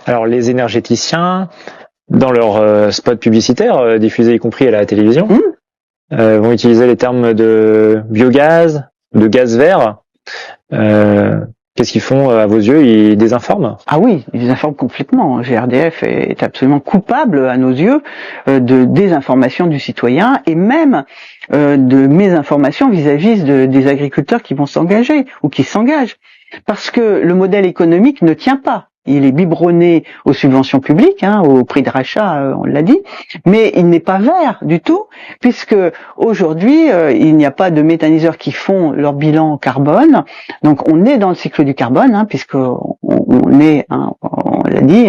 Alors les énergéticiens, dans leurs spots publicitaires, diffusés y compris à la télévision, vont utiliser les termes de biogaz, de gaz vert. Qu'est-ce qu'ils font à vos yeux? Ils désinforment? Ah oui, ils désinforment complètement. GRDF est absolument coupable à nos yeux de désinformation du citoyen et même de mésinformation vis-à-vis des agriculteurs qui vont s'engager ou qui s'engagent. Parce que le modèle économique ne tient pas. Il est biberonné aux subventions publiques, au prix de rachat, on l'a dit, mais il n'est pas vert du tout, puisque aujourd'hui, il n'y a pas de méthaniseurs qui font leur bilan carbone. Donc on est dans le cycle du carbone, puisque on est, on l'a dit,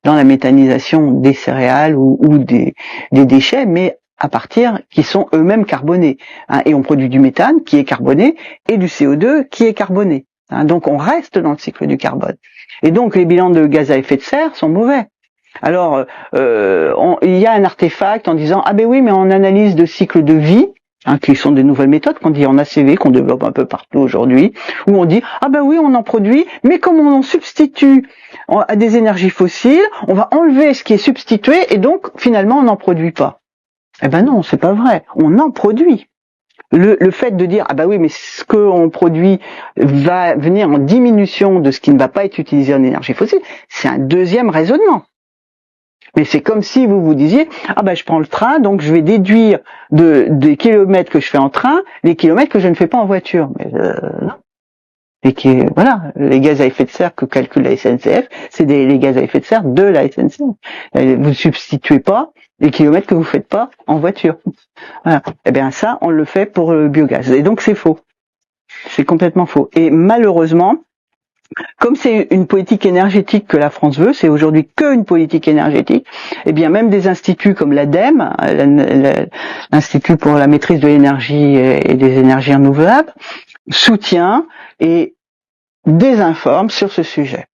dans la méthanisation des céréales ou des déchets, mais à partir qui sont eux-mêmes carbonés. Et on produit du méthane qui est carboné et du CO2 qui est carboné. Donc on reste dans le cycle du carbone. Et donc les bilans de gaz à effet de serre sont mauvais. Alors il y a un artefact en disant ah ben oui mais en analyse de cycle de vie, qui sont des nouvelles méthodes qu'on dit en ACV, qu'on développe un peu partout aujourd'hui, où on dit ah ben oui on en produit, mais comme on en substitue à des énergies fossiles, on va enlever ce qui est substitué et donc finalement on n'en produit pas. Eh ben non, c'est pas vrai, on en produit. Le fait de dire ah bah oui mais ce qu'on produit va venir en diminution de ce qui ne va pas être utilisé en énergie fossile, c'est un deuxième raisonnement. Mais c'est comme si vous vous disiez ah bah je prends le train donc je vais déduire des kilomètres que je fais en train les kilomètres que je ne fais pas en voiture. Mais non. Et voilà, les gaz à effet de serre que calcule la SNCF, c'est les gaz à effet de serre de la SNCF. Vous ne substituez pas les kilomètres que vous faites pas en voiture. Voilà. Eh bien ça, on le fait pour le biogaz. Et donc c'est faux. C'est complètement faux. Et malheureusement, comme c'est une politique énergétique que la France veut, c'est aujourd'hui qu'une politique énergétique, eh bien même des instituts comme l'ADEME, l'Institut pour la maîtrise de l'énergie et des énergies renouvelables, soutient et désinforme sur ce sujet.